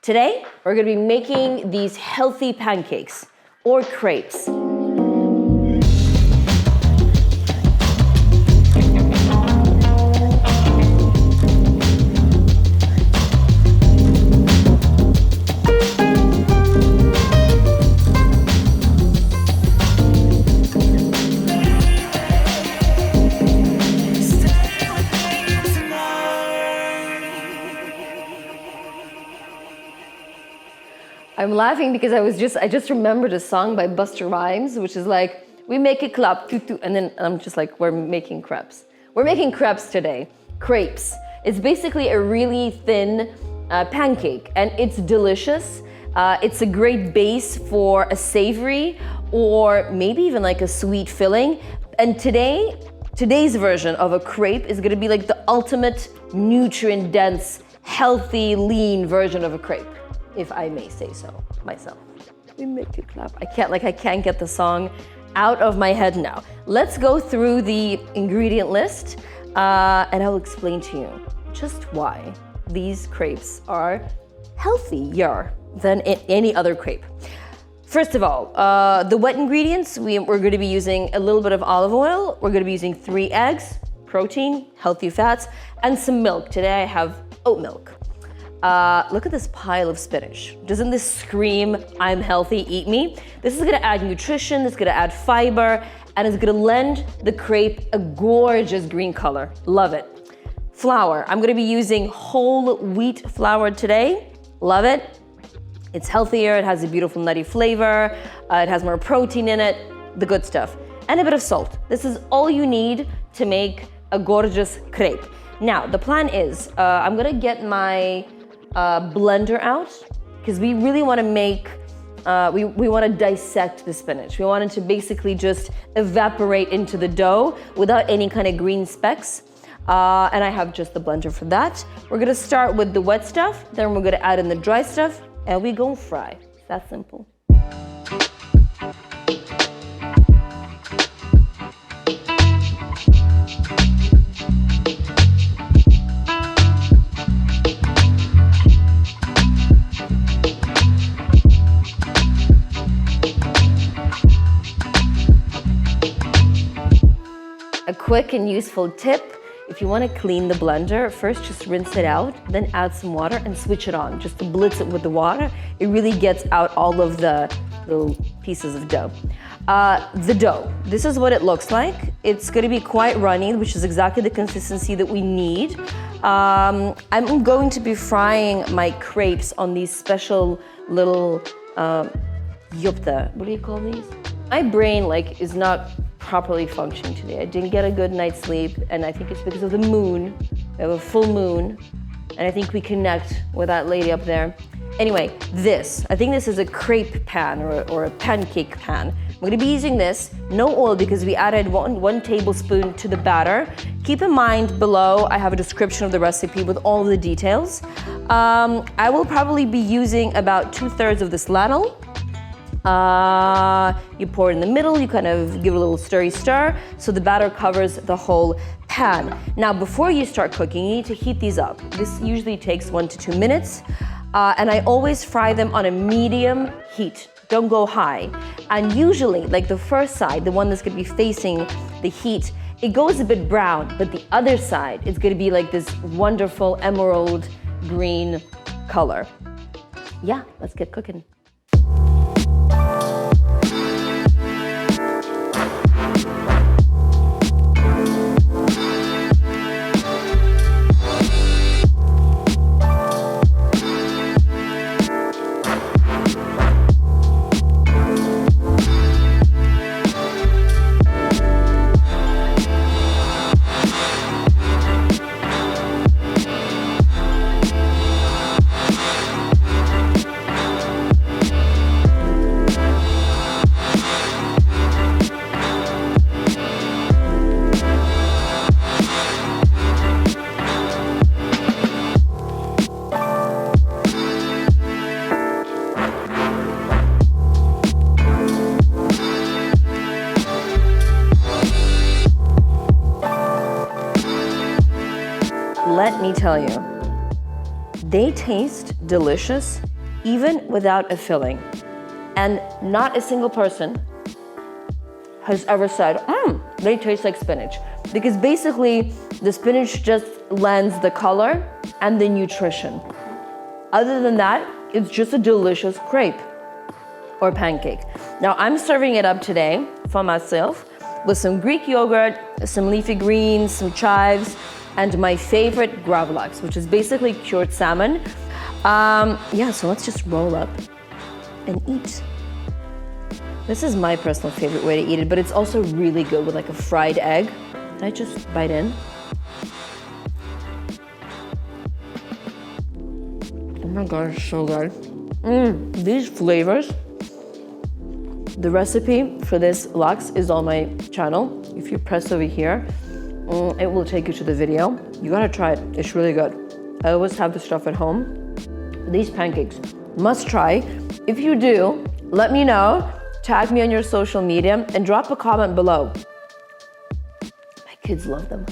Today, we're gonna be making these healthy pancakes or crepes. I'm laughing because I just remembered a song by Busta Rhymes, which is like, we make it clap, toot, and then I'm just like, we're making crepes. We're making crepes today, crepes. It's basically a really thin pancake, and it's delicious. It's a great base for a savory or maybe even like a sweet filling. And today's version of a crepe is gonna be like the ultimate nutrient-dense, healthy, lean version of a crepe, if I may say so myself. We make it clap. I can't get the song out of my head now. Let's go through the ingredient list and I'll explain to you just why these crepes are healthier than any other crepe. First of all, the wet ingredients, we're gonna be using a little bit of olive oil. We're gonna be using 3 eggs, protein, healthy fats, and some milk. Today I have oat milk. Look at this pile of spinach. Doesn't this scream, I'm healthy, eat me? This is gonna add nutrition, it's gonna add fiber, and it's gonna lend the crepe a gorgeous green color. Love it. Flour, I'm gonna be using whole wheat flour today. Love it. It's healthier, it has a beautiful nutty flavor, it has more protein in it, the good stuff. And a bit of salt. This is all you need to make a gorgeous crepe. Now, the plan is, I'm gonna get my blender out because we really want to make we want to dissect the spinach. We want it to basically just evaporate into the dough without any kind of green specks, and I have just the blender for that. We're gonna start with the wet stuff, then we're gonna add in the dry stuff, and we gonna fry. That's simple. A quick and useful tip, if you want to clean the blender, first just rinse it out, then add some water and switch it on, just to blitz it with the water. It really gets out all of the little pieces of dough. The dough, this is what it looks like. It's going to be quite runny, which is exactly the consistency that we need. I'm going to be frying my crepes on these special little yupta. What do you call these? My brain is not properly functioning today. I didn't get a good night's sleep, and I think it's because of the moon. We have a full moon, and I think we connect with that lady up there. Anyway, I think this is a crepe pan or a pancake pan. I'm gonna be using this, no oil because we added one tablespoon to the batter. Keep in mind below, I have a description of the recipe with all of the details. I will probably be using about 2/3 of this ladle. You pour it in the middle, you kind of give it a little stir so the batter covers the whole pan. Now, before you start cooking, you need to heat these up. This usually takes 1 to 2 minutes, and I always fry them on a medium heat. Don't go high. And usually, the first side, the one that's gonna be facing the heat, it goes a bit brown, but the other side is gonna be like this wonderful emerald green color. Yeah, let's get cooking. Let me tell you, they taste delicious even without a filling. And not a single person has ever said, they taste like spinach. Because basically, the spinach just lends the color and the nutrition. Other than that, it's just a delicious crepe or pancake. Now, I'm serving it up today for myself with some Greek yogurt, some leafy greens, some chives, and my favorite gravlax, which is basically cured salmon. So let's just roll up and eat. This is my personal favorite way to eat it, but it's also really good with like a fried egg. I just bite in. Oh my God, it's so good. These flavors. The recipe for this lax is on my channel. If you press over here, it will take you to the video. You gotta try it, it's really good. I always have the stuff at home. These pancakes, must try. If you do, let me know, tag me on your social media and drop a comment below. My kids love them.